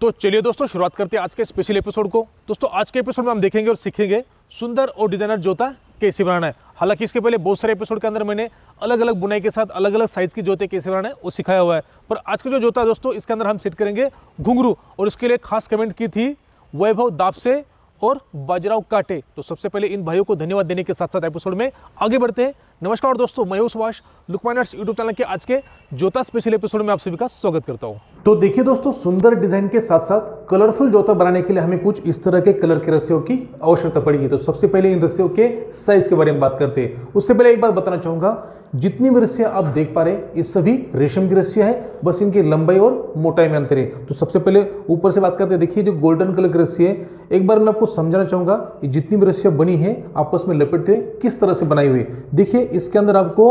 तो चलिए दोस्तों शुरुआत करते हैं आज के स्पेशल एपिसोड को। दोस्तों आज के एपिसोड में हम देखेंगे और सीखेंगे सुंदर और डिजाइनर जोता कैसे बनाना है। हालांकि इसके पहले बहुत सारे एपिसोड के अंदर मैंने अलग अलग बुनाई के साथ अलग अलग साइज की जोते कैसे बनाना है वो सिखाया हुआ है, पर आज का जो जोता है दोस्तों इसके अंदर हम सेट करेंगे घुंघरू, और इसके लिए खास कमेंट की थी वैभव दापसे और बाजीराव काटे। तो सबसे पहले इन भाइयों को धन्यवाद देने के साथ साथ एपिसोड में आगे बढ़ते हैं। नमस्कार दोस्तों, मैं हूं Subhash, Lukman arts YouTube channel के आज के जोता स्पेशल एपिसोड में आप सभी का स्वागत करता हूं। तो देखिए दोस्तों, सुंदर डिजाइन के साथ साथ कलरफुल जोता बनाने के लिए हमें कुछ इस तरह के कलर के रस्सियों की आवश्यकता पड़ेगी। तो सबसे पहले इन रस्सियों के साइज के बारे में बात करते हैं। उससे पहले एक बात बताना चाहूंगा, जितनी भी रस्सियां आप देख पा रहे हैं ये सभी रेशम की रस्सियां हैं, बस इनकी लंबाई और मोटाई में अंतर है। तो सबसे पहले ऊपर से बात करते हैं। देखिए जो गोल्डन कलर की रस्सी है, एक बार मैं आपको समझाना चाहूंगा ये जितनी भी रस्सियां बनी है आपस में लपेटते हुए किस तरह से बनाई हुई। देखिए इसके अंदर आपको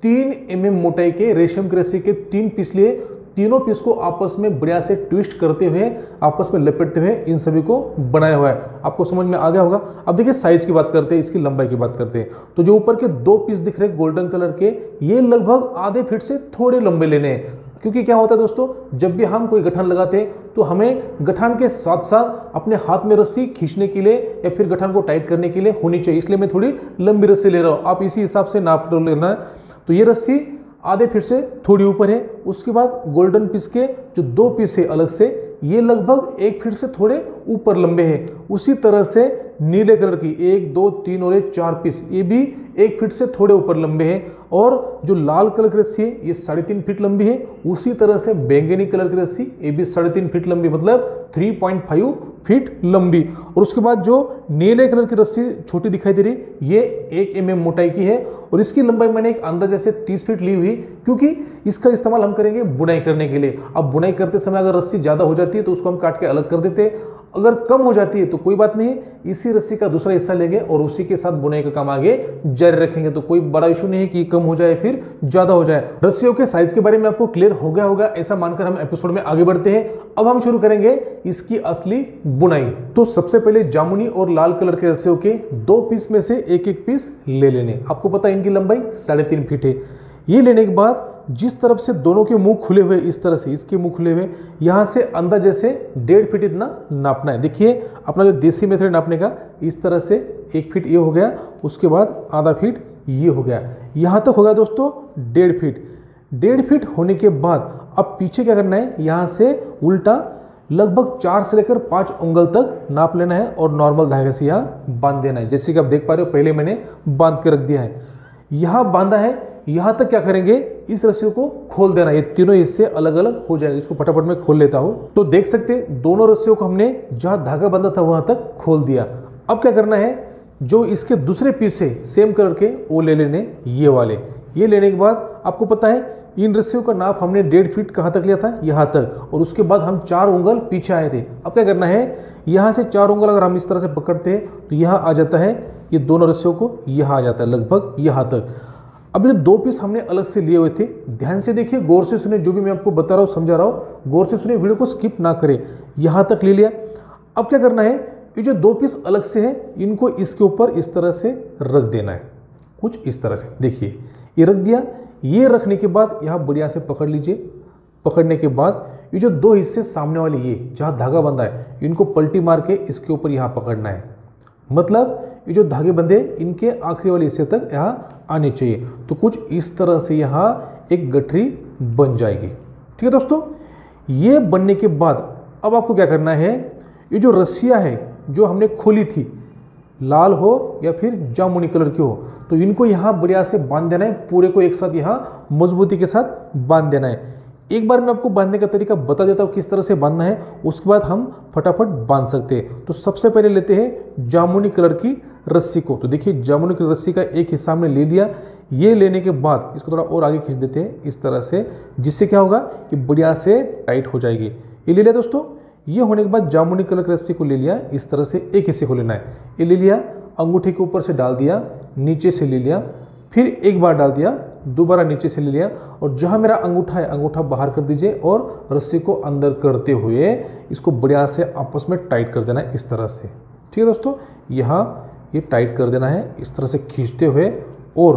3 mm मोटाई के रेशम की रस्सी के 3 पीस लिए, तीनों पीस को आपस में बढ़िया से ट्विस्ट करते हुए आपस में लपेटते हुए इन सभी को बनाया हुआ है। आपको समझ में आ गया होगा। अब देखिए साइज की बात करते हैं, इसकी लंबाई की बात करते हैं। तो जो ऊपर के 2 पीस दिख रहे हैं गोल्डन कलर के, ये लगभग आधे फीट से थोड़े लंबे लेने हैं। क्योंकि क्या होता है दोस्तों, जब भी हम कोई गठान लगाते हैं तो हमें गठान के साथ साथ अपने हाथ में रस्सी खींचने के लिए या फिर गठान को टाइट करने के लिए होनी चाहिए, इसलिए मैं थोड़ी लंबी रस्सी ले रहा हूँ। आप इसी हिसाब से नाप लेना है। तो ये रस्सी आधे फीट से थोड़ी ऊपर है। उसके बाद गोल्डन पीस के जो 2 पीस है अलग से, ये लगभग 1 फीट से थोड़े ऊपर लंबे हैं। उसी तरह से नीले कलर की 1, 2, 3 और 4 पीस, ये भी 1 फीट से थोड़े ऊपर लंबे हैं। और जो लाल कलर की रस्सी है ये 3.5 फीट लंबी है। उसी तरह से बैंगनी कलर की रस्सी ये भी 3.5 फीट लंबी, मतलब 3.5 फीट लंबी। और उसके बाद जो नीले कलर की रस्सी छोटी दिखाई दे रही, ये 1 mm मोटाई की है और इसकी लंबाई मैंने एक अंदाजे से 30 फीट ली हुई, क्योंकि इसका इस्तेमाल हम करेंगे बुनाई करने के लिए। अब बुनाई करते समय अगर रस्सी ज्यादा हो जाती है तो उसको हम काट के अलग कर देते हैं, अगर कम हो जाती है तो कोई बात नहीं, इसी रस्सी का दूसरा हिस्सा लेंगे और उसी के साथ बुनाई का काम आगे जारी रखेंगे। तो कोई बड़ा इशू नहीं है कि कम हो जाए फिर ज्यादा हो जाए। रस्सियों के साइज के बारे में आपको क्लियर हो गया होगा, ऐसा मानकर हम एपिसोड में आगे बढ़ते हैं। अब हम शुरू करेंगे इसकी असली बुनाई। तो सबसे पहले जामुनी और लाल कलर के रस्सियों के 2 पीस में से एक एक पीस ले लेने। आपको पता है इनकी लंबाई 3.5 फीट है। ये लेने के बाद जिस तरफ से दोनों के मुंह खुले हुए, इस तरह से इसके मुंह खुले हुए, यहां से अंदाजे से 1.5 फीट इतना नापना है। देखिए अपना जो देसी मेथड नापने का, इस तरह से 1 फीट ये हो गया, उसके बाद आधा फीट ये हो गया, यहां तक हो गया दोस्तों 1.5 फीट। 1.5 फीट होने के बाद अब पीछे क्या करना है, यहां से उल्टा लगभग 4 से लेकर 5 उंगल तक नाप लेना है और नॉर्मल धागे से यहाँ बांध देना है। जैसे कि आप देख पा रहे हो, पहले मैंने बांध के रख दिया है, यहां बांधा है। यहां तक क्या करेंगे, इस रस्सी को खोल देना। ये तीनों हिस्से अलग अलग हो जाएंगे। इसको फटाफट में खोल लेता हूं। तो देख सकते हैं दोनों रस्सियों को हमने जहां धागा बंधा था वहां तक खोल दिया। अब क्या करना है, जो इसके दूसरे पीस है सेम कलर के, वो ले लेने, ये वाले। ये लेने के बाद आपको पता है इन रस्सियों का नाप हमने 1.5 फीट कहां तक लिया था, यहां तक, और उसके बाद हम 4 उंगल पीछे आए थे। अब क्या करना है, यहां से 4 उंगल अगर हम इस तरह से पकड़ते हैं तो यहां आ जाता है, ये दोनों रस्सियों को यहां आ जाता है लगभग यहां तक। अब ये 2 पीस हमने अलग से लिए हुए थे, ध्यान से देखिए, गौर से सुने, जो भी मैं आपको बता रहा हूँ समझा रहा हूँ, गौर से सुने, वीडियो को स्किप ना करें। यहां तक ले लिया। अब क्या करना है, ये जो 2 पीस अलग से हैं इनको इसके ऊपर इस तरह से रख देना है, कुछ इस तरह से। देखिए ये रख दिया। ये रखने के बाद यहाँ बढ़िया से पकड़ लीजिए। पकड़ने के बाद ये जो 2 हिस्से सामने वाले, ये जहाँ धागा बंधा है, इनको पलटी मार के इसके ऊपर यहाँ पकड़ना है। मतलब ये जो धागे बंधे इनके आखिरी वाले हिस्से तक यहाँ आने चाहिए। तो कुछ इस तरह से यहाँ एक गठरी बन जाएगी। ठीक है दोस्तों, ये बनने के बाद अब आपको क्या करना है, ये जो रस्सियाँ है जो हमने खोली थी, लाल हो या फिर जामुनी कलर की हो, तो इनको यहाँ बढ़िया से बांध देना है। पूरे को एक साथ यहाँ मजबूती के साथ बांध देना है। एक बार मैं आपको बांधने का तरीका बता देता हूँ किस तरह से बांधना है, उसके बाद हम फटाफट बांध सकते हैं। तो सबसे पहले लेते हैं जामुनी कलर की रस्सी को। तो देखिए जामुनी की रस्सी का एक हिस्सा हमने ले लिया। ये लेने के बाद इसको थोड़ा और आगे खींच देते हैं इस तरह से, जिससे क्या होगा कि बढ़िया से टाइट हो जाएगी। ये ले लिया दोस्तों। ये होने के बाद जामुनी कलर की रस्सी को ले लिया, इस तरह से एक हिस्से को लेना है। ये ले लिया, अंगूठे के ऊपर से डाल दिया, नीचे से ले लिया, फिर एक बार डाल दिया, दोबारा नीचे से ले लिया, और जहां मेरा अंगूठा है अंगूठा बाहर कर दीजिए और रस्सी को अंदर करते हुए इसको बढ़िया से आपस में टाइट कर देना है इस तरह से। ठीक है दोस्तों, यहाँ ये टाइट कर देना है इस तरह से खींचते हुए और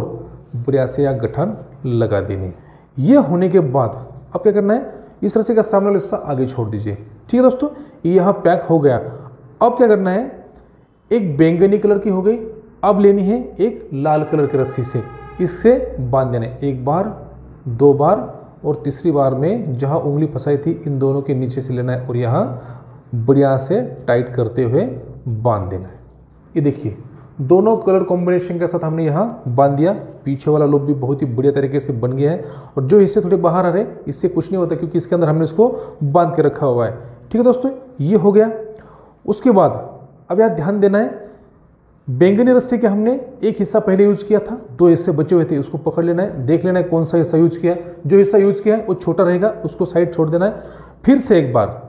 बढ़िया से यहाँ गठन लगा देनी। ये होने के बाद अब क्या करना है, इस रस्सी का सामने वाला हिस्सा आगे छोड़ दीजिए। ठीक है दोस्तों, ये यहाँ पैक हो गया। अब क्या करना है, एक बैंगनी कलर की हो गई, अब लेनी है एक लाल कलर की रस्सी से, इससे बांध देना है। एक बार, दो बार और तीसरी बार में जहाँ उंगली फंसाई थी इन दोनों के नीचे से लेना है और यहाँ बढ़िया से टाइट करते हुए बांध देना है। ये देखिए दोनों कलर कॉम्बिनेशन के साथ हमने यहाँ बांध दिया। पीछे वाला लूप भी बहुत ही बढ़िया तरीके से बन गया है और जो हिस्से थोड़े बाहर आ रहे हैं इससे कुछ नहीं होता क्योंकि इसके अंदर हमने इसको बांध के रखा हुआ है। ठीक है दोस्तों, ये हो गया। उसके बाद अब यहाँ ध्यान देना है, बैंगनी रस्सी के हमने एक हिस्सा पहले यूज किया था, दो हिस्से बचे हुए थे, उसको पकड़ लेना है, देख लेना है कौन सा हिस्सा यूज किया है। जो हिस्सा यूज किया है वो छोटा रहेगा, उसको साइड छोड़ देना है। फिर से एक बार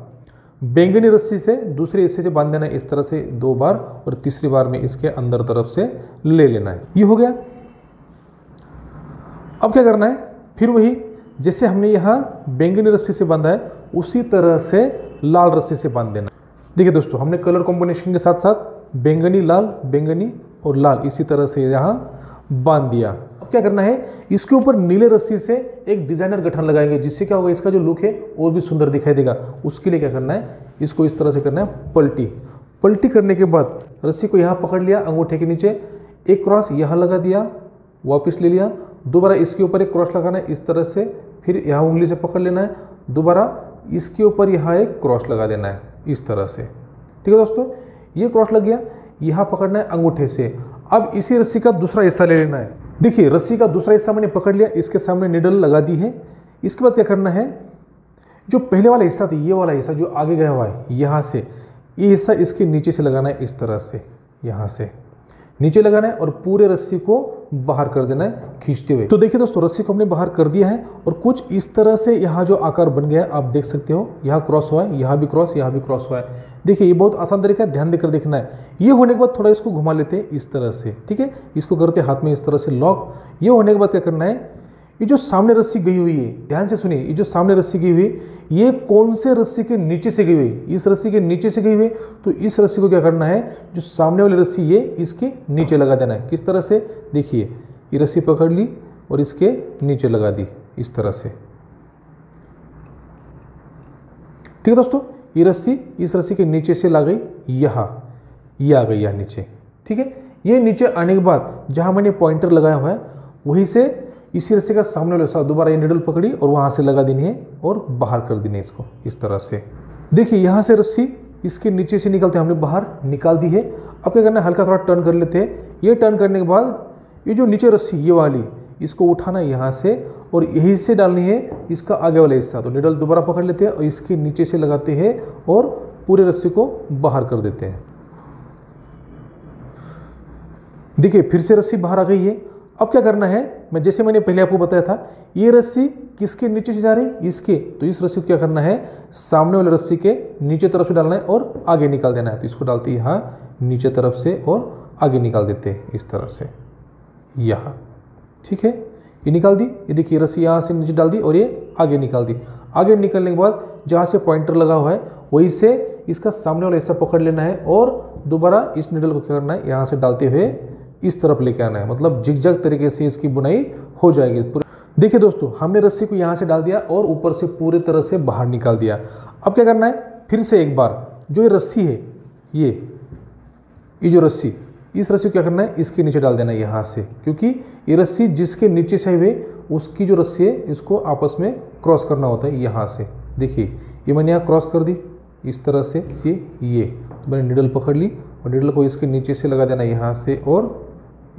बैंगनी रस्सी से दूसरे हिस्से से बांध देना है इस तरह से 2 बार और तीसरी बार में इसके अंदर तरफ से ले लेना है। ये हो गया। अब क्या करना है, फिर वही जैसे हमने यहाँ बैंगनी रस्सी से बांधा है उसी तरह से लाल रस्सी से बांध देना। देखिए दोस्तों, हमने कलर कॉम्बिनेशन के साथ साथ बैंगनी लाल, बैंगनी और लाल इसी तरह से यहाँ बांध दिया। अब क्या करना है, इसके ऊपर नीले रस्सी से एक डिजाइनर गठन लगाएंगे, जिससे क्या होगा, इसका जो लुक है और भी सुंदर दिखाई देगा। उसके लिए क्या करना है, इसको इस तरह से करना है पलटी। पलटी करने के बाद रस्सी को यहाँ पकड़ लिया अंगूठे के नीचे, एक क्रॉस यहाँ लगा दिया, वापस ले लिया, दोबारा इसके ऊपर एक क्रॉस लगाना है इस तरह से, फिर यहाँ उंगली से पकड़ लेना है, दोबारा इसके ऊपर यहाँ एक क्रॉस लगा देना है इस तरह से। ठीक है दोस्तों, ये क्रॉस लग गया, यहाँ पकड़ना है अंगूठे से। अब इसी रस्सी का दूसरा हिस्सा ले लेना है। देखिए रस्सी का दूसरा हिस्सा मैंने पकड़ लिया, इसके सामने निडल लगा दी है। इसके बाद क्या करना है, जो पहले वाला हिस्सा था, ये वाला हिस्सा जो आगे गया हुआ है, यहाँ से ये हिस्सा इसके नीचे से लगाना है इस तरह से, यहाँ से नीचे लगाना है और पूरे रस्सी को बाहर कर देना है खींचते हुए। तो देखिए दोस्तों, रस्सी को हमने बाहर कर दिया है और कुछ इस तरह से यहाँ जो आकार बन गया है आप देख सकते हो, यहाँ क्रॉस हुआ है, यहाँ भी क्रॉस, यहाँ भी क्रॉस हुआ है। देखिए ये बहुत आसान तरीका है, ध्यान देकर देखना है। ये होने के बाद थोड़ा इसको घुमा लेते हैं इस तरह से, ठीक है, इसको करते हाथ में इस तरह से लॉक। ये होने के बाद क्या करना है, ये जो सामने रस्सी गई हुई है, ध्यान से सुनिए, ये जो सामने रस्सी गई हुई ये कौन से रस्सी के नीचे से गई हुई, इस रस्सी के नीचे से गई हुई, तो इस रस्सी को क्या करना है, जो सामने वाली रस्सी ये इसके नीचे लगा देना है। किस तरह से, देखिए ये रस्सी पकड़ ली और इसके नीचे लगा दी इस तरह से। ठीक है दोस्तों, ये रस्सी इस रस्सी के नीचे से ला गई यहाँ, ये आ गई यहाँ नीचे। ठीक है, ये नीचे आने के बाद जहां मैंने पॉइंटर लगाया हुआ है वहीं से इसी रस्सी का सामने वाला हिस्सा दोबारा ये निडल पकड़ी और वहां से लगा देनी है और बाहर कर देनी है इसको इस तरह से। देखिए यहां से रस्सी इसके नीचे से निकलते हमने बाहर निकाल दी है। अब क्या करना है, हल्का थोड़ा टर्न कर लेते हैं। ये टर्न करने के बाद ये जो नीचे रस्सी ये वाली, इसको उठाना है यहाँ से और यहीं से डालनी है इसका आगे वाला हिस्सा। तो निडल दोबारा पकड़ लेते हैं और इसके नीचे से लगाते हैं और पूरे रस्सी को बाहर कर देते हैं। देखिए फिर से रस्सी बाहर आ गई है। अब क्या करना है, मैं जैसे मैंने पहले आपको बताया था, ये रस्सी किसके नीचे से जा रही है, इसके, तो इस रस्सी को क्या करना है, सामने वाले रस्सी के नीचे तरफ से डालना है और आगे निकाल देना है। तो इसको डालते हैं यहाँ नीचे तरफ से और आगे निकाल देते हैं इस तरह से यहाँ। ठीक है, ये निकाल दी। ये देखिए रस्सी यहाँ से नीचे डाल दी और ये आगे निकाल दी। आगे निकलने के बाद जहाँ से पॉइंटर लगा हुआ है वहीं से इसका सामने वाला हिस्सा पकड़ लेना है और दोबारा इस निडल को क्या करना है, यहाँ से डालते हुए इस तरफ लेके आना है, मतलब जिगजैग तरीके से इसकी बुनाई हो जाएगी। देखिए दोस्तों, हमने रस्सी को यहाँ से डाल दिया और ऊपर से पूरे तरह से बाहर निकाल दिया। अब क्या करना है, फिर से एक बार जो ये रस्सी है, ये जो रस्सी, इस रस्सी को क्या करना है, इसके नीचे डाल देना है यहाँ से, क्योंकि ये रस्सी जिसके नीचे से हुए उसकी जो रस्सी है इसको आपस में क्रॉस करना होता है यहाँ से। देखिए ये मैंने यहाँ क्रॉस कर दी इस तरह से, ये तो मैंने निडल पकड़ ली और निडल को इसके नीचे से लगा देना यहाँ से और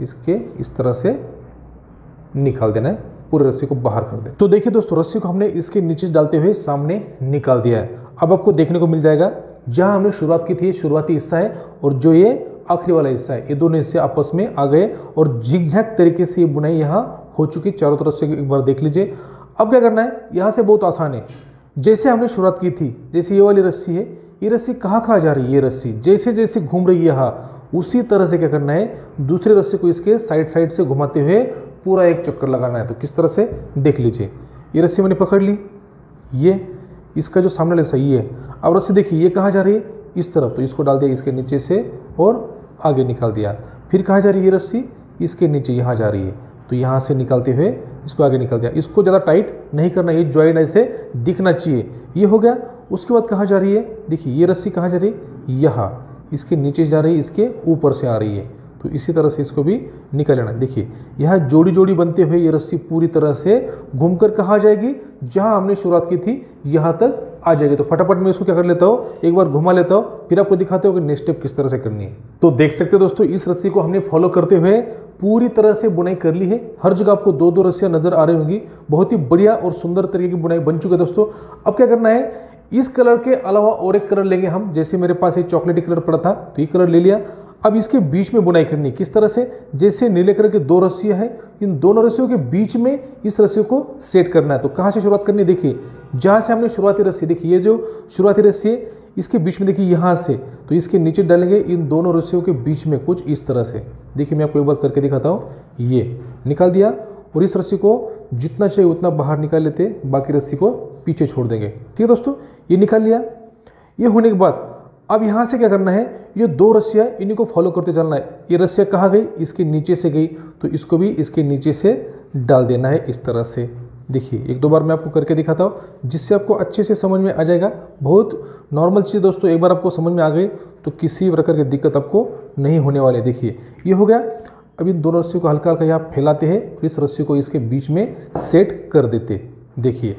इसके इस तरह से निकाल देना है, पूरे रस्सी को बाहर कर दे। तो देखिए दोस्तों, रस्सी को हमने इसके नीचे डालते हुए सामने निकाल दिया है। अब आपको देखने को मिल जाएगा जहां हमने शुरुआत की थी, शुरुआती हिस्सा है और जो ये आखिरी वाला हिस्सा है, ये दोनों हिस्से आपस में आ गए और जिगजैग तरीके से ये बुनाई यहाँ हो चुकी। चारों तरफ से एक बार देख लीजिए। अब क्या करना है, यहाँ से बहुत आसान है। जैसे हमने शुरुआत की थी, जैसे ये वाली रस्सी है, ये रस्सी कहाँ जा रही है, ये रस्सी जैसे जैसे घूम रही है यहाँ, उसी तरह से क्या करना है, दूसरी रस्सी को इसके साइड से घुमाते हुए पूरा एक चक्कर लगाना है। तो किस तरह से, देख लीजिए। ये रस्सी मैंने पकड़ ली, ये इसका जो सामने वाला सही है। अब रस्सी देखिए ये कहाँ जा रही है, इस तरफ, तो इसको डाल दिया इसके नीचे से और आगे निकाल दिया। फिर कहाँ जा रही है ये रस्सी, इसके नीचे यहाँ जा रही है। तो यहाँ से निकालते हुए इसको आगे निकल दिया। इसको ज़्यादा टाइट नहीं करना, ये जॉइंट ऐसे दिखना चाहिए। ये हो गया। उसके बाद कहाँ जा रही है, देखिए ये रस्सी कहाँ जा रही है, यहाँ इसके नीचे जा रही है, इसके ऊपर से आ रही है। तो इसी तरह से इसको भी निकाल लेना। देखिए यहाँ जोड़ी जोड़ी बनते हुए ये रस्सी पूरी तरह से घूमकर कहाँ जाएगी, जहाँ हमने शुरुआत की थी यहाँ तक आ जाएगी। तो फटाफट मैं इसको क्या कर लेता हूँ, एक बार घुमा लेता हूँ, फिर आपको दिखाते हो कि नेक्स्ट स्टेप किस तरह से करनी है। तो देख सकते हो दोस्तों, इस रस्सी को हमने फॉलो करते हुए पूरी तरह से बुनाई कर ली है। हर जगह आपको दो दो रस्सियाँ नजर आ रही होंगी। बहुत ही बढ़िया और सुंदर तरीके की बुनाई बन चुकी है दोस्तों। अब क्या करना है, इस कलर के अलावा और एक कलर लेंगे हम। जैसे मेरे पास एक चॉकलेटी कलर पड़ा था तो ये कलर ले लिया। अब इसके बीच में बुनाई करनी है। किस तरह से, जैसे नीले कलर के दो रस्सियां हैं, इन दोनों रस्सियों के बीच में इस रस्सी को सेट करना है। तो कहाँ से शुरुआत करनी है, देखिए जहाँ से हमने शुरुआती रस्सी, देखिए ये जो शुरुआती रस्सी है इसके बीच में, देखिए यहाँ से, तो इसके नीचे डालेंगे इन दोनों रस्सियों के बीच में कुछ इस तरह से। देखिए मैं आपको एक बार करके दिखाता हूँ। ये निकाल दिया और इस रस्सी को जितना चाहिए उतना बाहर निकाल लेते, बाकी रस्सी को पीछे छोड़ देंगे। ठीक है दोस्तों, ये निकाल लिया। ये होने के बाद अब यहाँ से क्या करना है, ये दो रस्सियाँ इन्हीं को फॉलो करते चलना है। ये रस्सियाँ कहाँ गई, इसके नीचे से गई, तो इसको भी इसके नीचे से डाल देना है इस तरह से। देखिए एक दो बार मैं आपको करके दिखाता हूँ जिससे आपको अच्छे से समझ में आ जाएगा। बहुत नॉर्मल चीज़ दोस्तों, एक बार आपको समझ में आ गई तो किसी प्रकार की दिक्कत आपको नहीं होने वाली। देखिए ये हो गया। अब इन दोनों रस्सियों को हल्का हल्का यहाँ फैलाते हैं और इस रस्सी को इसके बीच में सेट कर देते। देखिए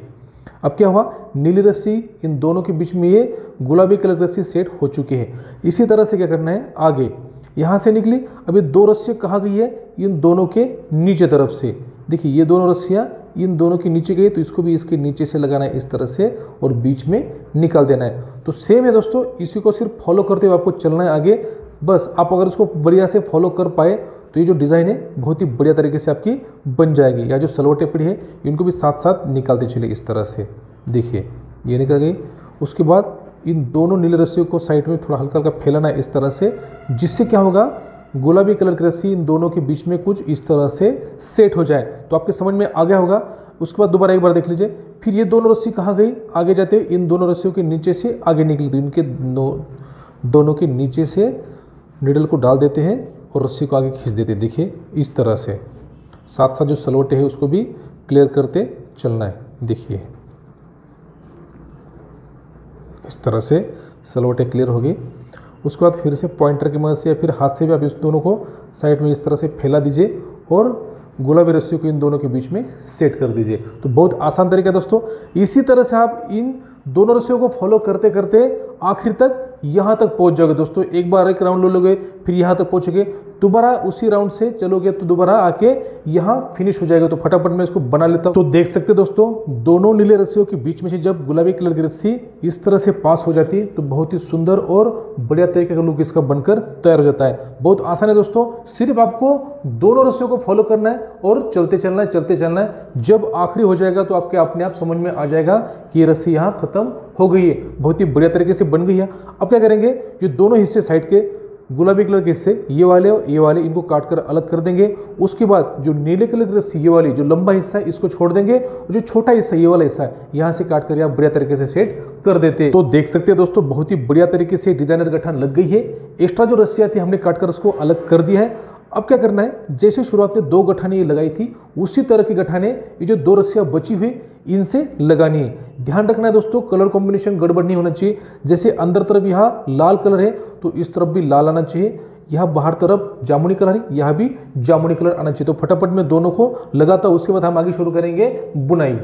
अब क्या हुआ, नीली रस्सी इन दोनों के बीच में ये गुलाबी कलर की रस्सी सेट हो चुकी है। इसी तरह से क्या करना है, आगे यहाँ से निकली। अब ये दो रस्सियाँ कहाँ गई है, इन दोनों के नीचे तरफ से। देखिए ये दोनों रस्सियाँ इन दोनों के नीचे गई, तो इसको भी इसके नीचे से लगाना है इस तरह से और बीच में निकाल देना है। तो सेम है दोस्तों, इसी को सिर्फ फॉलो करते हुए आपको चलना है आगे। बस आप अगर इसको बढ़िया से फॉलो कर पाए तो ये जो डिज़ाइन है बहुत ही बढ़िया तरीके से आपकी बन जाएगी। या जो सलवटें पड़ी है इनको भी साथ साथ निकालते चले इस तरह से। देखिए ये निकल गई। उसके बाद इन दोनों नीले रस्सियों को साइड में थोड़ा हल्का हल्का फैलाना है इस तरह से, जिससे क्या होगा, गुलाबी कलर की रस्सी इन दोनों के बीच में कुछ इस तरह से सेट हो जाए। तो आपके समझ में आ गया होगा। उसके बाद दोबारा एक बार देख लीजिए। फिर ये दोनों रस्सी कहाँ गई, आगे जाते हुए इन दोनों रस्सियों के नीचे से आगे निकली, तो इनके दोनों के नीचे से निडल को डाल देते हैं और रस्सी को आगे खींच देते हैं। देखिए इस तरह से साथ साथ जो सलवटें हैं उसको भी क्लियर करते चलना है। देखिए इस तरह से सलवटें क्लियर हो गई। उसके बाद फिर से पॉइंटर की मदद से या फिर हाथ से भी आप इस दोनों को साइड में इस तरह से फैला दीजिए और गुलाबी रस्सियों को इन दोनों के बीच में सेट कर दीजिए। तो बहुत आसान तरीका है दोस्तों। इसी तरह से आप इन दोनों रस्सियों को फॉलो करते करते आखिर तक यहाँ तक पहुँच जाओगे दोस्तों। एक बार एक राउंड ले लोगे, फिर यहाँ तक पहुँचोगे, दोबारा उसी राउंड से चलोगे तो दोबारा आके यहाँ फिनिश हो जाएगा। तो फटाफट मैं इसको बना लेता हूँ। तो देख सकते दोस्तों, दोनों नीले रस्सियों के बीच में से जब गुलाबी कलर की रस्सी इस तरह से पास हो जाती है तो बहुत ही सुंदर और बढ़िया तरीके का लुक इसका बनकर तैयार हो जाता है। बहुत आसान है दोस्तों, सिर्फ आपको दोनों रस्सियों को फॉलो करना है और चलते चलना है, चलते चलना है। जब आखिरी हो जाएगा तो आपके अपने आप समझ में आ जाएगा कि ये रस्सी यहाँ खत्म हो गई है। बहुत ही बढ़िया तरीके से बन गई है। अब क्या करेंगे, जो दोनों हिस्से साइड के गुलाबी कलर के हिस्से ये वाले और ये वाले इनको काट कर अलग कर देंगे। उसके बाद जो नीले कलर की रस्सी ये वाली जो लंबा हिस्सा है इसको छोड़ देंगे और जो छोटा हिस्सा ये वाला हिस्सा है यहाँ से काट कर आप बढ़िया तरीके से सेट कर देते हैं। तो देख सकते हैं दोस्तों, बहुत ही बढ़िया तरीके से डिजाइनर गठान लग गई है। एक्स्ट्रा जो रस्सियाँ थी हमने काट कर उसको अलग कर दिया है। अब क्या करना है, जैसे शुरुआत में दो गठाने ये लगाई थी उसी तरह की गठाने ये जो दो रस्सियाँ बची हुई इनसे लगानी है। ध्यान रखना है दोस्तों, कलर कॉम्बिनेशन गड़बड़ नहीं होना चाहिए। जैसे अंदर तरफ यहाँ लाल कलर है तो इस तरफ भी लाल आना चाहिए, यहाँ बाहर तरफ जामुनी कलर है, यहाँ भी जामुनी कलर आना चाहिए। तो फटाफट में दोनों को लगाता हूँ, उसके बाद हम आगे शुरू करेंगे बुनाई।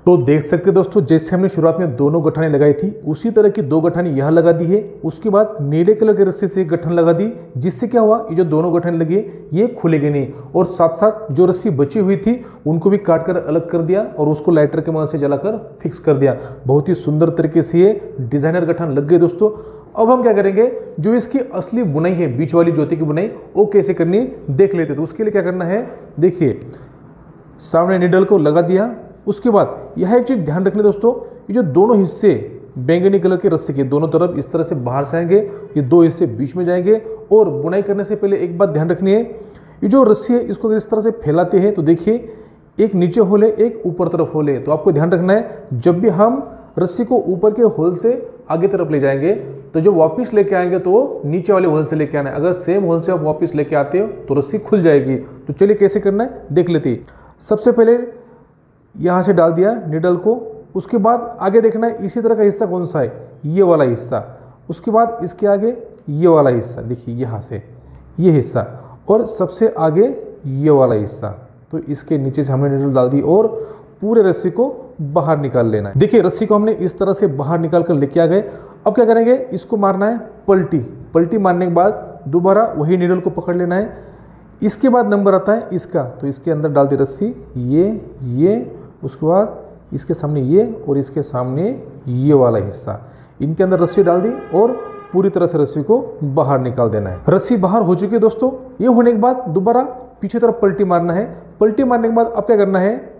तो देख सकते हैं दोस्तों, जैसे हमने शुरुआत में दोनों गठाने लगाई थी उसी तरह की दो गठाने यहाँ लगा दी है। उसके बाद नीले कलर के रस्सी से एक गठन लगा दी, जिससे क्या हुआ, ये जो दोनों गठाने लगी ये खुलेगी नहीं। और साथ साथ जो रस्सी बची हुई थी उनको भी काट कर अलग कर दिया और उसको लाइटर के मदद से जलाकर फिक्स कर दिया। बहुत ही सुंदर तरीके से ये डिजाइनर गठान लग गए दोस्तों। अब हम क्या करेंगे, जो इसकी असली बुनाई है, बीच वाली ज्योति की बुनाई, वो कैसे करनी देख लेते। तो उसके लिए क्या करना है, देखिए सामने निडल को लगा दिया। उसके बाद यह एक चीज ध्यान रखनी दोस्तों, ये जो दोनों हिस्से बैंगनी कलर के रस्सी के दोनों तरफ इस तरह से बाहर से आएंगे, ये दो हिस्से बीच में जाएंगे। और बुनाई करने से पहले एक बात ध्यान रखनी है, ये जो रस्सी है इसको अगर इस तरह से फैलाते हैं तो देखिए एक नीचे होल है, एक ऊपर तरफ होल है। तो आपको ध्यान रखना है, जब भी हम रस्सी को ऊपर के होल से आगे तरफ ले जाएंगे तो जो वापस लेके आएंगे तो वो नीचे वाले होल से लेके आना है। अगर सेम होल से आप वापस लेके आते हो तो रस्सी खुल जाएगी। तो चलिए कैसे करना है देख लेते हैं। सबसे पहले यहाँ से डाल दिया निडल को, उसके बाद आगे देखना है इसी तरह का हिस्सा कौन सा है, ये वाला हिस्सा। उसके बाद इसके आगे ये वाला हिस्सा, देखिए यहाँ से ये हिस्सा, और सबसे आगे ये वाला हिस्सा। तो इसके नीचे से हमने निडल डाल दी और पूरे रस्सी को बाहर निकाल लेना है। देखिए रस्सी को हमने इस तरह से बाहर निकाल कर लेके आ गए। अब क्या करेंगे, इसको मारना है पलटी। पलटी मारने के बाद दोबारा वही निडल को पकड़ लेना है। इसके बाद नंबर आता है इसका, तो इसके अंदर डाल दी रस्सी, ये, उसके बाद इसके सामने ये और इसके सामने ये वाला हिस्सा, इनके अंदर रस्सी डाल दी और पूरी तरह से रस्सी को बाहर निकाल देना है। रस्सी बाहर हो चुकी है दोस्तों। ये होने के बाद दोबारा पीछे तरफ पलटी मारना है। पलटी मारने के बाद अब क्या करना है,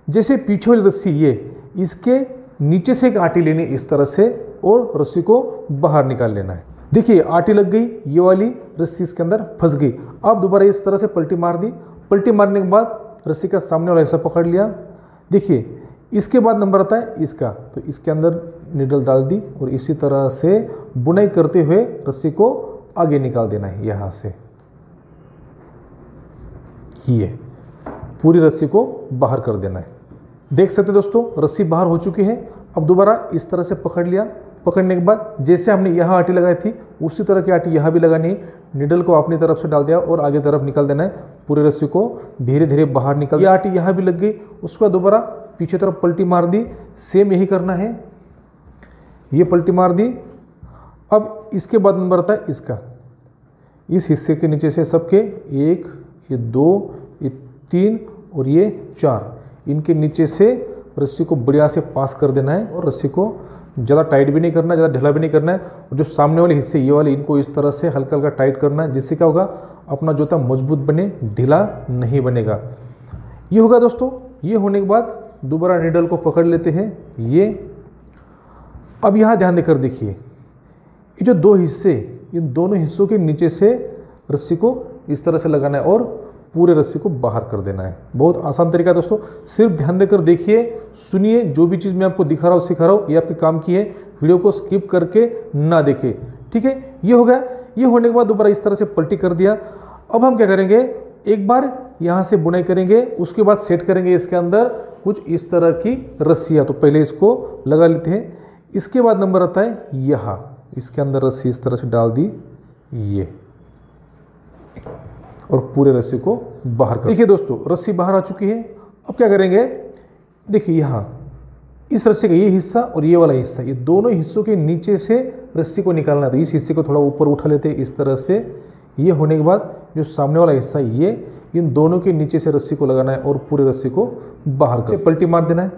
जैसे पीछे वाली रस्सी ये, इसके नीचे से एक आटी लेनी इस तरह से और रस्सी को बाहर निकाल लेना है। देखिए आटी लग गई, ये वाली रस्सी इसके अंदर फंस गई। अब दोबारा इस तरह से पलटी मार दी। पलटी मारने के बाद रस्सी का सामने वाला हिस्सा पकड़ लिया। देखिए इसके बाद नंबर आता है इसका, तो इसके अंदर निडल डाल दी और इसी तरह से बुनाई करते हुए रस्सी को आगे निकाल देना है। यहाँ से ये पूरी रस्सी को बाहर कर देना है। देख सकते दोस्तों रस्सी बाहर हो चुकी है। अब दोबारा इस तरह से पकड़ लिया। पकड़ने के बाद जैसे हमने यहाँ आटी लगाई थी उसी तरह की आटी यहाँ भी लगानी है। निडल को अपनी तरफ से डाल दिया और आगे तरफ निकाल देना है। पूरे रस्सी को धीरे धीरे बाहर निकाल दिया। आटी यहाँ भी लग गई। उसके बाद दोबारा पीछे तरफ पलटी मार दी। सेम यही करना है, ये पलटी मार दी। अब इसके बाद नंबर आता है इसका, इस हिस्से के नीचे से सबके 1, ये 2, ये 3 और ये 4, इनके नीचे से रस्सी को बढ़िया से पास कर देना है और रस्सी को ज़्यादा टाइट भी नहीं करना, ज़्यादा ढीला भी नहीं करना है। और जो सामने वाले हिस्से ये वाले, इनको इस तरह से हल्का हल्का टाइट करना है, जिससे क्या होगा, अपना जूता मजबूत बने, ढीला नहीं बनेगा। ये होगा दोस्तों। ये होने के बाद दोबारा निडल को पकड़ लेते हैं ये। अब यहाँ ध्यान देकर देखिए, ये जो दो हिस्से, इन दोनों हिस्सों के नीचे से रस्सी को इस तरह से लगाना है और पूरे रस्सी को बाहर कर देना है। बहुत आसान तरीका है दोस्तों, सिर्फ ध्यान देकर देखिए, सुनिए। जो भी चीज़ मैं आपको दिखा रहा हूँ, सिखा रहा हूँ, ये आपके काम की है। वीडियो को स्किप करके ना देखें, ठीक है। ये हो गया। ये होने के बाद दोबारा इस तरह से पलटी कर दिया। अब हम क्या करेंगे, एक बार यहाँ से बुनाई करेंगे, उसके बाद सेट करेंगे इसके अंदर कुछ इस तरह की रस्सियाँ। तो पहले इसको लगा लेते हैं। इसके बाद नंबर आता है यहाँ, इसके अंदर रस्सी इस तरह से डाल दी ये, और पूरे रस्सी को बाहर कर। देखिए दोस्तों रस्सी बाहर आ चुकी है। अब क्या करेंगे, देखिए यहाँ इस रस्सी का ये हिस्सा और ये वाला हिस्सा, ये दोनों हिस्सों के नीचे से रस्सी को निकालना है। तो इस हिस्से को थोड़ा ऊपर उठा लेते हैं इस तरह से। ये होने के बाद जो सामने वाला हिस्सा ये, इन दोनों के नीचे से रस्सी को लगाना है और पूरे रस्सी को बाहर कर पलटी मार देना है।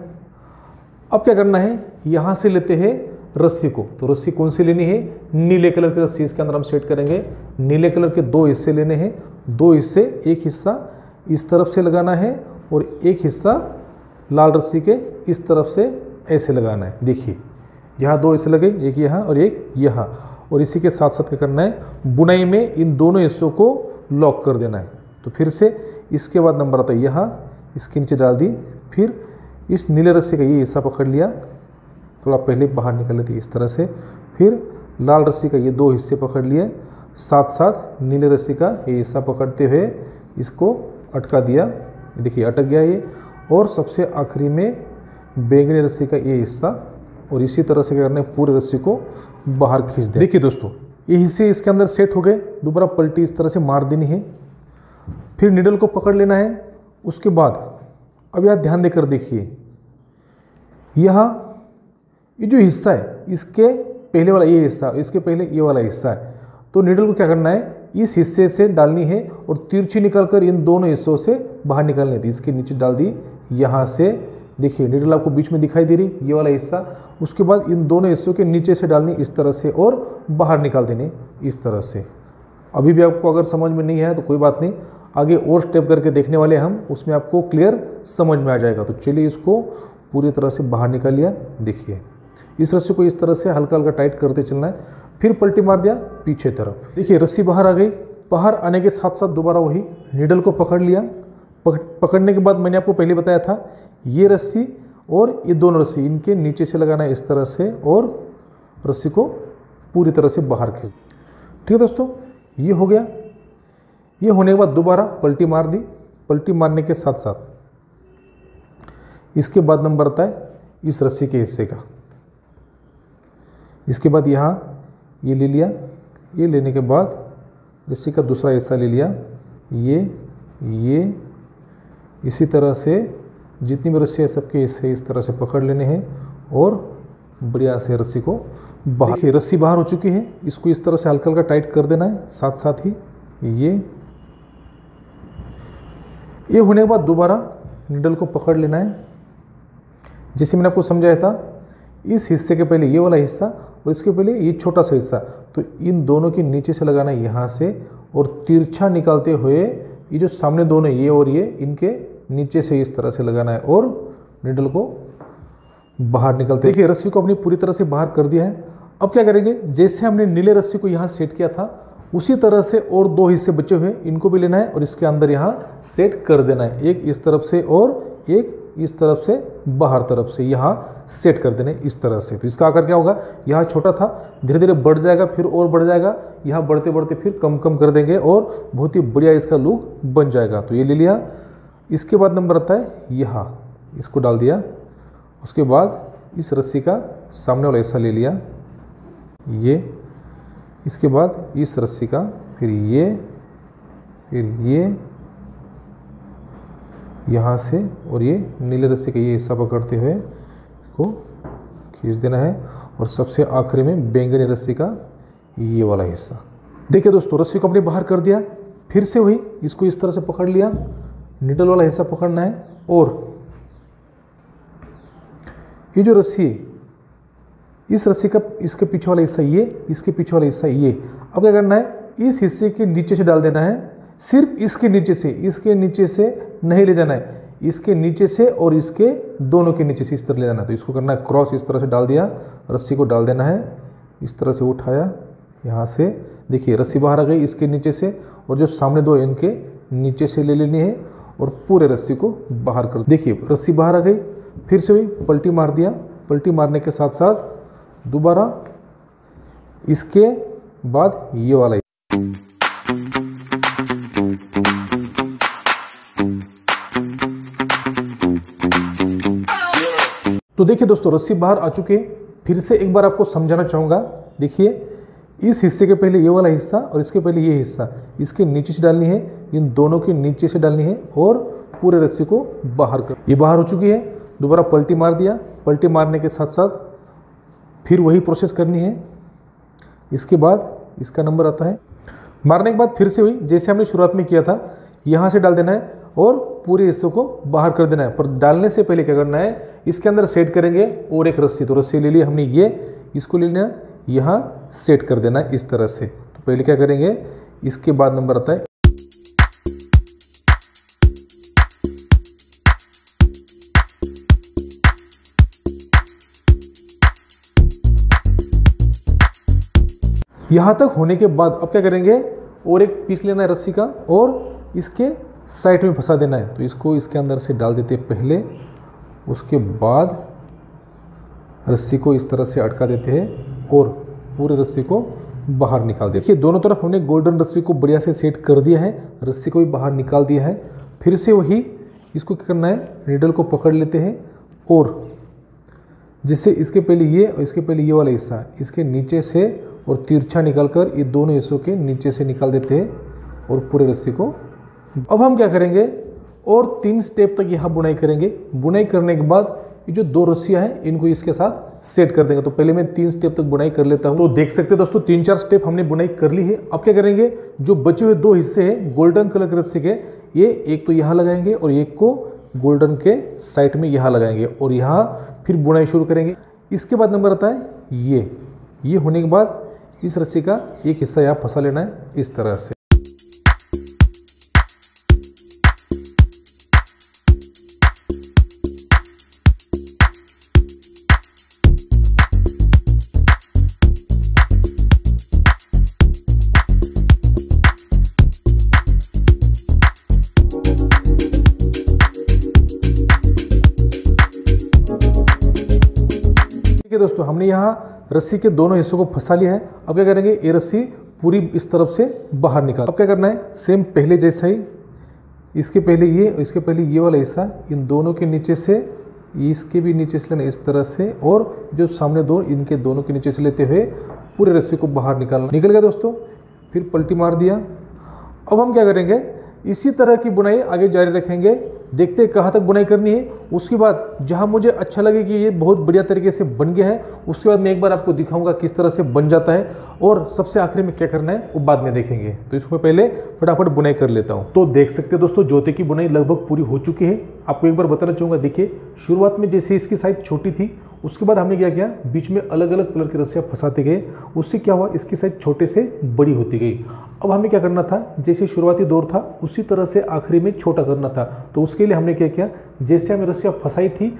अब क्या करना है, यहाँ से लेते हैं रस्सी को। तो रस्सी कौन सी लेनी है, नीले कलर की रस्सी इसके अंदर हम सेट करेंगे। नीले कलर के 2 हिस्से लेने हैं। 2 हिस्से, एक हिस्सा इस तरफ से लगाना है और एक हिस्सा लाल रस्सी के इस तरफ से ऐसे लगाना है। देखिए यहाँ 2 हिस्से लगे, एक यहाँ और एक यहाँ। और इसी के साथ साथ क्या करना है, बुनाई में इन दोनों हिस्सों को लॉक कर देना है। तो फिर से इसके बाद नंबर आता है यहाँ, इसके नीचे डाल दी। फिर इस नीले रस्सी का ये हिस्सा पकड़ लिया, थोड़ा पहले बाहर निकल लेते इस तरह से। फिर लाल रस्सी का ये 2 हिस्से पकड़ लिए, साथ साथ नीले रस्सी का ये हिस्सा पकड़ते हुए इसको अटका दिया। देखिए अटक गया ये। और सबसे आखिरी में बैंगनी रस्सी का ये हिस्सा, और इसी तरह से क्या करना है, पूरे रस्सी को बाहर खींच दें। देखिए दोस्तों ये हिस्से इसके अंदर सेट हो गए। दोबारा पलटी इस तरह से मार देनी है। फिर निडल को पकड़ लेना है। उसके बाद अब यहाँ ध्यान देकर देखिए, यहाँ ये जो हिस्सा है, इसके पहले वाला ये हिस्सा, इसके पहले ये वाला हिस्सा है। तो निडल को क्या करना है, इस हिस्से से डालनी है और तिरछी निकालकर इन दोनों हिस्सों से बाहर निकालनी थी। इसके नीचे डाल दी यहाँ से। देखिए निडल आपको बीच में दिखाई दे रही, ये वाला हिस्सा। उसके बाद इन दोनों हिस्सों के नीचे से डालनी इस तरह से और बाहर निकाल देनी इस तरह से। अभी भी आपको अगर समझ में नहीं है तो कोई बात नहीं, आगे और स्टेप करके देखने वाले हम, उसमें आपको क्लियर समझ में आ जाएगा। तो चलिए इसको पूरी तरह से बाहर निकाल लिया। देखिए इस रस्सी को इस तरह से हल्का हल्का टाइट करते चलना है। फिर पलटी मार दिया पीछे तरफ। देखिए रस्सी बाहर आ गई। बाहर आने के साथ साथ दोबारा वही निडल को पकड़ लिया। पकड़ने के बाद मैंने आपको पहले बताया था, ये रस्सी और ये दोनों रस्सी इनके नीचे से लगाना है इस तरह से और रस्सी को पूरी तरह से बाहर खींच। ठीक है दोस्तों, ये हो गया। ये होने के बाद दोबारा पलटी मार दी। पलटी मारने के साथ साथ इसके बाद नंबर आता है इस रस्सी के हिस्से का। इसके बाद यहाँ ये ले लिया। ये लेने के बाद रस्सी का दूसरा हिस्सा ले लिया। ये इसी तरह से जितनी भी रस्सी है सबके हिस्से इस तरह से पकड़ लेने हैं और बढ़िया से रस्सी को बाहर। देखिए रस्सी बाहर हो चुकी है। इसको इस तरह से हल्का हल्का टाइट कर देना है। साथ साथ ही ये होने के बाद दोबारा नीडल को पकड़ लेना है। जैसे मैंने आपको समझाया था, इस हिस्से के पहले ये वाला हिस्सा और इसके पहले ये छोटा सा हिस्सा, तो इन दोनों के नीचे से लगाना है यहाँ से और तिरछा निकालते हुए ये जो सामने दोनों ये और ये इनके नीचे से इस तरह से लगाना है और नीडल को बाहर निकलते। देखिए रस्सी को अपनी पूरी तरह से बाहर कर दिया है। अब क्या करेंगे, जैसे हमने नीले रस्सी को यहाँ सेट किया था उसी तरह से और दो हिस्से बचे हुए इनको भी लेना है और इसके अंदर यहाँ सेट कर देना है। एक इस तरफ से और एक इस तरफ से बाहर तरफ से यहाँ सेट कर देना है इस तरह से। तो इसका आकार क्या होगा, यहाँ छोटा था, धीरे धीरे बढ़ जाएगा, फिर और बढ़ जाएगा, यहाँ बढ़ते बढ़ते फिर कम कम कर देंगे और बहुत ही बढ़िया इसका लुक बन जाएगा। तो ये ले लिया। इसके बाद नंबर आता है यहाँ, इसको डाल दिया। उसके बाद इस रस्सी का सामने वाला हिस्सा ले लिया, ये। इसके बाद इस रस्सी का फिर ये यहाँ से और ये नीले रस्सी का ये हिस्सा पकड़ते हुए इसको खींच देना है और सबसे आखिरी में बैंगनी रस्सी का ये वाला हिस्सा। देखिए दोस्तों रस्सी को अपने बाहर कर दिया। फिर से वही इसको इस तरह से पकड़ लिया, नीडल वाला हिस्सा पकड़ना है और ये जो रस्सी है इस रस्सी का इसके पीछे वाला हिस्सा ये, इसके पीछे वाला हिस्सा ये। अब क्या करना है, इस हिस्से के नीचे से डाल देना है, सिर्फ इसके नीचे से नहीं ले जाना है, इसके नीचे से और इसके दोनों के नीचे से इस तरह ले जाना है। तो इसको करना है क्रॉस, इस तरह से डाल दिया, रस्सी को डाल देना है, इस तरह से उठाया यहाँ से। देखिए रस्सी बाहर आ गई इसके नीचे से और जो सामने दो इनके नीचे से ले लेनी है और पूरे रस्सी को बाहर कर। देखिए रस्सी बाहर आ गई। फिर से वही पलटी मार दिया। पलटी मारने के साथ साथ दोबारा इसके बाद ये वाला। तो देखिए दोस्तों रस्सी बाहर आ चुके हैं। फिर से एक बार आपको समझाना चाहूँगा। देखिए इस हिस्से के पहले ये वाला हिस्सा और इसके पहले ये हिस्सा इसके नीचे से डालनी है, इन दोनों के नीचे से डालनी है और पूरे रस्सी को बाहर कर। ये बाहर हो चुकी है। दोबारा पलटी मार दिया। पलटी मारने के साथ साथ फिर वही प्रोसेस करनी है। इसके बाद इसका नंबर आता है मारने के बाद फिर से वही जैसे हमने शुरुआत में किया था, यहाँ से डाल देना है और पूरे हिस्से को बाहर कर देना है। पर डालने से पहले क्या करना है, इसके अंदर सेट करेंगे और एक रस्सी। तो रस्सी ले ली हमने, ये इसको ले लेना, यहाँ सेट कर देना है इस तरह से। तो पहले क्या करेंगे, इसके बाद नंबर आता है यहाँ तक होने के बाद अब क्या करेंगे, और एक पीस लेना है रस्सी का और इसके साइड में फंसा देना है। तो इसको इसके अंदर से डाल देते हैं पहले, उसके बाद रस्सी को इस तरह से अटका देते हैं और पूरे रस्सी को बाहर निकाल देते हैं। दोनों तरफ हमने गोल्डन रस्सी को बढ़िया से सेट कर दिया है, रस्सी को भी बाहर निकाल दिया है। फिर से वही इसको क्या करना है, नीडल को पकड़ लेते हैं और जिससे इसके पहले ये और इसके पहले ये वाला हिस्सा इसके नीचे से और तिरछा निकालकर ये दोनों हिस्सों के नीचे से निकाल देते हैं और पूरे रस्सी को। अब हम क्या करेंगे, और 3 स्टेप तक यहाँ बुनाई करेंगे। बुनाई करने के बाद ये जो 2 रस्सियाँ हैं इनको इसके साथ सेट कर देंगे। तो पहले मैं 3 स्टेप तक बुनाई कर लेता हूँ। तो देख सकते हैं दोस्तों 3-4 स्टेप हमने बुनाई कर ली है। अब क्या करेंगे, जो बचे हुए 2 हिस्से हैं गोल्डन कलर के रस्सी के, ये एक तो यहाँ लगाएंगे और एक को गोल्डन के साइड में यहाँ लगाएंगे और यहाँ फिर बुनाई शुरू करेंगे। इसके बाद नंबर आता है ये होने के बाद इस रस्सी का एक हिस्सा यहाँ फंसा लेना है इस तरह से। दोस्तों हमने यहाँ रस्सी के दोनों हिस्सों को फंसा लिया है। अब क्या करेंगे, ये रस्सी पूरी इस तरफ से बाहर निकाल। अब क्या करना है, सेम पहले जैसा ही इसके पहले ये और इसके पहले ये वाला हिस्सा इन दोनों के नीचे से, इसके भी नीचे से लेना इस तरह से, और जो सामने दो इनके दोनों के नीचे से लेते हुए पूरे रस्सी को बाहर निकालना। निकल गया दोस्तों, फिर पलटी मार दिया। अब हम क्या करेंगे, इसी तरह की बुनाई आगे जारी रखेंगे। देखते हैं कहाँ तक बुनाई करनी है। उसके बाद जहाँ मुझे अच्छा लगे कि ये बहुत बढ़िया तरीके से बन गया है, उसके बाद मैं एक बार आपको दिखाऊंगा किस तरह से बन जाता है, और सबसे आखिरी में क्या करना है वो बाद में देखेंगे। तो इसको पहले फटाफट बुनाई कर लेता हूँ। तो देख सकते हैं दोस्तों, जूते की बुनाई लगभग पूरी हो चुकी है। आपको एक बार बताना चाहूँगा, देखिए शुरुआत में जैसे इसकी साइज छोटी थी, उसके बाद हमने क्या किया, बीच में अलग अलग कलर की रस्सियाँ फंसाते गए। उससे क्या हुआ, इसकी साइज छोटे से बड़ी होती गई। अब हमें क्या करना था, जैसे शुरुआती दौर था उसी तरह से आखिरी में छोटा करना था। तो उसके लिए हमने क्या किया, जैसे हमें रस्सियाँ फंसाई थी,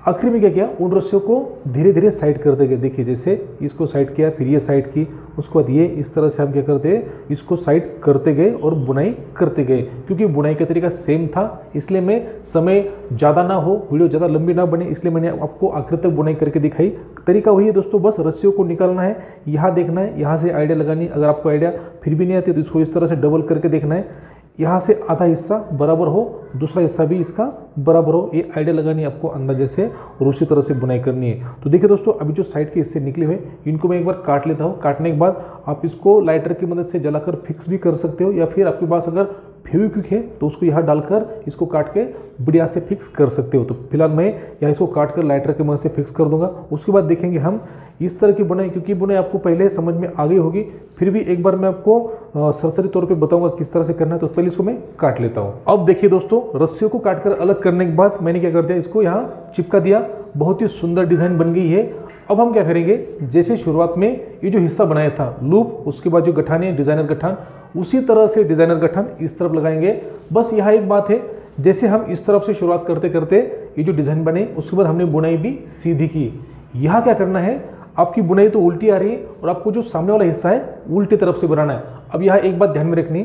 आखिर में क्या किया, उन रस्सियों को धीरे धीरे साइड करते गए। देखिए जैसे इसको साइड किया, फिर ये साइड की, उसके बाद ये, इस तरह से हम क्या करते हैं, इसको साइड करते गए और बुनाई करते गए। क्योंकि बुनाई का तरीका सेम था, इसलिए मैं समय ज़्यादा ना हो, वीडियो ज़्यादा लंबी ना बने, इसलिए मैंने आपको आखिर तक बुनाई करके दिखाई। तरीका वही है दोस्तों, बस रस्सियों को निकालना है, यहाँ देखना है, यहाँ से आइडिया लगानी है। अगर आपको आइडिया फिर भी नहीं आती तो इसको इस तरह से डबल करके देखना है, यहाँ से आधा हिस्सा बराबर हो, दूसरा हिस्सा भी इसका बराबर हो, ये आइडिया लगानी है आपको अंदाजे से, और उसी तरह से बुनाई करनी है। तो देखिए दोस्तों, अभी जो साइड के हिस्से निकले हुए इनको मैं एक बार काट लेता हूँ। काटने के बाद आप इसको लाइटर की मदद से जलाकर फिक्स भी कर सकते हो, या फिर आपके पास अगर फेविक्विक है तो उसको यहाँ डालकर इसको काट के बढ़िया से फिक्स कर सकते हो। तो फिलहाल मैं यहाँ इसको काट कर लाइटर की मदद से फिक्स कर दूंगा। उसके बाद देखेंगे हम इस तरह की बुनाई, क्योंकि बुनाई आपको पहले समझ में आ गई होगी, फिर भी एक बार मैं आपको सरसरी तौर पे बताऊंगा किस तरह से करना है। तो पहले इसको मैं काट लेता हूँ। अब देखिए दोस्तों, रस्सियों को काटकर अलग करने के बाद मैंने क्या कर दिया, इसको यहाँ चिपका दिया। बहुत ही सुंदर डिजाइन बन गई है। अब हम क्या करेंगे, जैसे शुरुआत में ये जो हिस्सा बनाया था लूप, उसके बाद जो गठान है डिजाइनर गठान, उसी तरह से डिजाइनर गठान इस तरफ लगाएंगे। बस यहाँ एक बात है, जैसे हम इस तरफ से शुरुआत करते करते ये जो डिजाइन बने, उसके बाद हमने बुनाई भी सीधी की। यहाँ क्या करना है, आपकी बुनाई तो उल्टी आ रही है और आपको जो सामने वाला हिस्सा है उल्टी तरफ से बनाना है। अब यहाँ एक बात ध्यान में रखनी,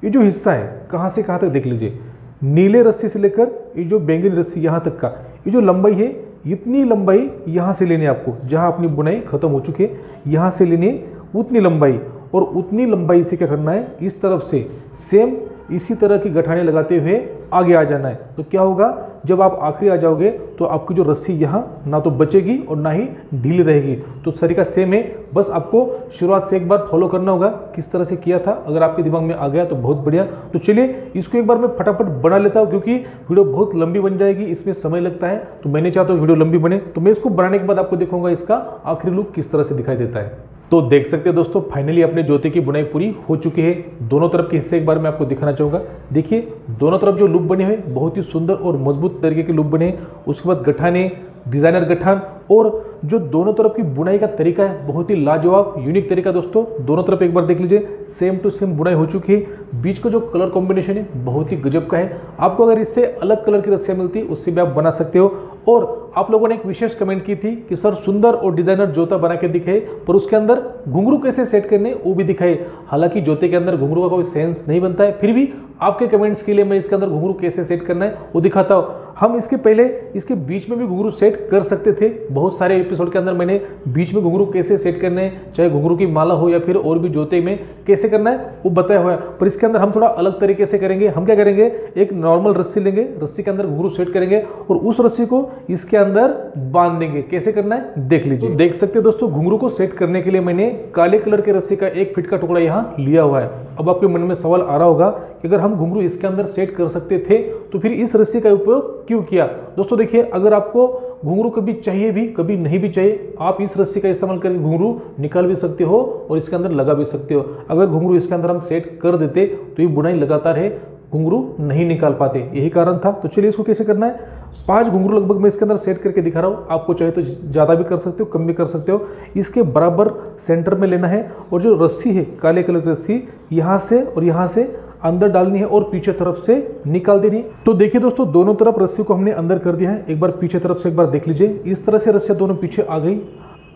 ये जो हिस्सा है कहाँ से कहाँ तक देख लीजिए, नीले रस्सी से लेकर ये जो बैंगनी रस्सी यहाँ तक का ये जो लंबाई है, इतनी लंबाई यहाँ से लेनी है आपको। जहाँ अपनी बुनाई खत्म हो चुकी है यहाँ से लेनी है उतनी लंबाई, और उतनी लंबाई से क्या करना है, इस तरफ से सेम इसी तरह की गठाने लगाते हुए आगे आ जाना है। तो क्या होगा, जब आप आखिरी आ जाओगे तो आपकी जो रस्सी यहाँ ना तो बचेगी और ना ही ढीली रहेगी। तो तरीका सेम है, बस आपको शुरुआत से एक बार फॉलो करना होगा किस तरह से किया था। अगर आपके दिमाग में आ गया तो बहुत बढ़िया। तो चलिए इसको एक बार मैं फटाफट बना लेता हूँ, क्योंकि वीडियो बहुत लंबी बन जाएगी, इसमें समय लगता है। तो मैंने चाहता हूँ वीडियो लंबी बने, तो मैं इसको बनाने के बाद आपको दिखाऊंगा इसका आखिरी लुक किस तरह से दिखाई देता है। तो देख सकते हैं दोस्तों, फाइनली अपने जूते की बुनाई पूरी हो चुकी है। दोनों तरफ के हिस्से एक बार मैं आपको दिखाना चाहूँगा। देखिए दोनों तरफ जो लूप बने हुए बहुत ही सुंदर और मजबूत तरीके के लूप बने। उसके बाद गठाने, डिजाइनर गठान, और जो दोनों तरफ की बुनाई का तरीका है बहुत ही लाजवाब यूनिक तरीका। दोस्तों दोनों तरफ एक बार देख लीजिए, सेम टू सेम बुनाई हो चुकी है। बीच का जो कलर कॉम्बिनेशन है बहुत ही गजब का है। आपको अगर इससे अलग कलर की रस्सियाँ मिलती उससे भी आप बना सकते हो। और आप लोगों ने एक विशेष कमेंट की थी कि सर सुंदर और डिजाइनर जूता बना के दिखाए, पर उसके अंदर घुंघरू कैसे सेट करने वो भी दिखाए। हालांकि जूते के अंदर घुंघरू का कोई सेंस नहीं बनता है, फिर भी आपके कमेंट्स के लिए मैं इसके अंदर घुंघरू कैसे सेट करना है वो दिखाता हूँ। हम इसके पहले इसके बीच में भी घुंघरू सेट कर सकते थे। बहुत सारे एपिसोड के अंदर मैंने बीच में घुंघरू कैसे सेट करने हैं, चाहे घुंघरू की माला हो या फिर और भी जूते में कैसे करना है वो बताया हुआ है। पर इसके अंदर हम थोड़ा अलग तरीके से करेंगे। हम क्या करेंगे, एक नॉर्मल रस्सी लेंगे, रस्सी के अंदर घुंघरू सेट करेंगे और उस रस्सी को इसके अंदर बांध देंगे। कैसे करना है देख लीजिए। तो देख सकते हैं दोस्तों, घुंघरू को सेट करने के लिए मैंने काले कलर के रस्सी का 1 फीट का टुकड़ा यहाँ लिया हुआ है। अब आपके मन में सवाल आ रहा होगा कि अगर हम घुंघरू इसके अंदर सेट कर सकते थे तो फिर इस रस्सी का उपयोग क्यों किया। दोस्तों देखिए, अगर आपको घुंघरू कभी चाहिए भी कभी नहीं भी चाहिए, आप इस रस्सी का इस्तेमाल करके घुंघरू निकाल भी सकते हो और इसके अंदर लगा भी सकते हो। अगर घुंघरू इसके अंदर हम सेट कर देते तो ये बुनाई लगातार है, घुंघरू नहीं निकाल पाते, यही कारण था। तो चलिए इसको कैसे करना है। 5 घुंघरू लगभग मैं इसके अंदर सेट करके दिखा रहा हूँ। आपको चाहे तो ज़्यादा भी कर सकते हो, कम भी कर सकते हो। इसके बराबर सेंटर में लेना है और जो रस्सी है काले कलर की रस्सी यहाँ से और यहाँ से अंदर डालनी है और पीछे तरफ से निकाल देनी है। तो देखिए दोस्तों, दोनों तरफ रस्सी को हमने अंदर कर दिया है। एक बार पीछे तरफ से एक बार देख लीजिए, इस तरह से रस्सियाँ दोनों पीछे आ गई।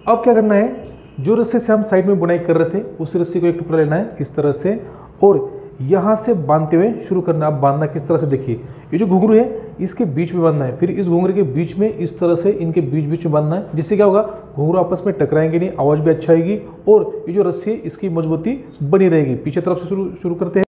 अब क्या करना है, जो रस्सी से हम साइड में बुनाई कर रहे थे उस रस्सी को एक टुकड़ा लेना है इस तरह से, और यहाँ से बांधते हुए शुरू करना। आप बांधना किस तरह से देखिए, ये जो घुंघरू है इसके बीच में बांधना है, फिर इस घुंघरू के बीच में इस तरह से इनके बीच बीच में बांधना है, जिससे क्या होगा घुंघरू आपस में टकराएंगे नहीं, आवाज़ भी अच्छा आएगी और ये जो रस्सी है इसकी मजबूती बनी रहेगी। पीछे तरफ से शुरू करते हैं।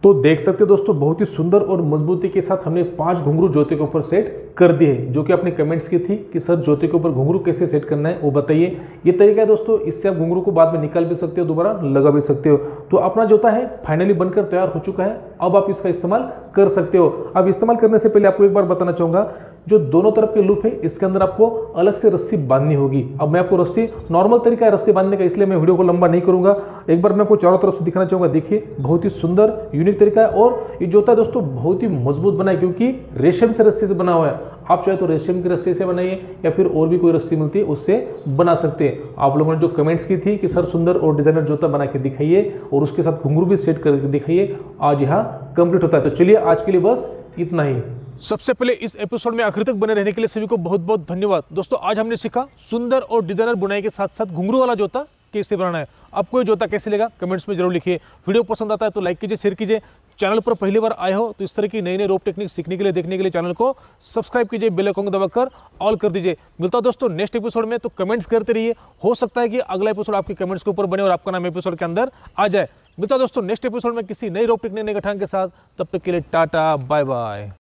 तो देख सकते हो दोस्तों, बहुत ही सुंदर और मजबूती के साथ हमने 5 घुंघरू जोते के ऊपर सेट कर दिए, जो कि आपने कमेंट्स की थी कि सर जोते के ऊपर घुंघरू कैसे सेट करना है वो बताइए। ये तरीका है दोस्तों, इससे आप घुंघरू को बाद में निकाल भी सकते हो, दोबारा लगा भी सकते हो। तो अपना जोता है फाइनली बनकर तैयार हो चुका है, अब आप इसका इस्तेमाल कर सकते हो। अब इस्तेमाल करने से पहले आपको एक बार बताना चाहूँगा, जो दोनों तरफ के लूप है इसके अंदर आपको अलग से रस्सी बांधनी होगी। अब मैं आपको रस्सी, नॉर्मल तरीका है रस्सी बांधने का, इसलिए मैं वीडियो को लंबा नहीं करूंगा। एक बार मैं आपको चारों तरफ से दिखाना चाहूँगा। देखिए बहुत ही सुंदर यूनिक तरीका है, और ये जोता दोस्तों बहुत ही मजबूत बना है, क्योंकि रेशम से रस्सी से बना हुआ है। आप चाहे तो रेशम की रस्सी से बनाइए या फिर और भी कोई रस्सी मिलती है उससे बना सकते हैं। आप लोगों ने जो कमेंट्स की थी कि सर सुंदर और डिजाइनर जोता बना के दिखाइए और उसके साथ घुंघरू भी सेट करके दिखाइए, आज यहाँ कंप्लीट होता है। तो चलिए आज के लिए बस इतना ही। सबसे पहले इस एपिसोड में आखिर तक बने रहने के लिए सभी को बहुत बहुत धन्यवाद। दोस्तों आज हमने सीखा सुंदर और डिजाइनर बुनाई के साथ साथ घुंघरू वाला जोता कैसे बनाना है। आपको ये जोता कैसे लगा कमेंट्स में जरूर लिखिए। वीडियो पसंद आता है तो लाइक कीजिए, शेयर कीजिए। चैनल पर पहली बार आए हो तो इस तरह की नई नई रोप टेक्निक सीखने के लिए, देखने के लिए चैनल को सब्सक्राइब कीजिए, बेल आइकन को दबाकर ऑल कर दीजिए। मिलता है दोस्तों नेक्स्ट एपिसोड में, तो कमेंट्स करते रहिए। हो सकता है कि अगला एपिसोड आपके कमेंट्स के ऊपर बने और आपका नाम एपिसोड के अंदर आ जाए। मिलता है दोस्तों नेक्स्ट एपिसोड में किसी नई रोप टेक्निक, नए गठान के साथ। तब तक के लिए टाटा बाय बाय।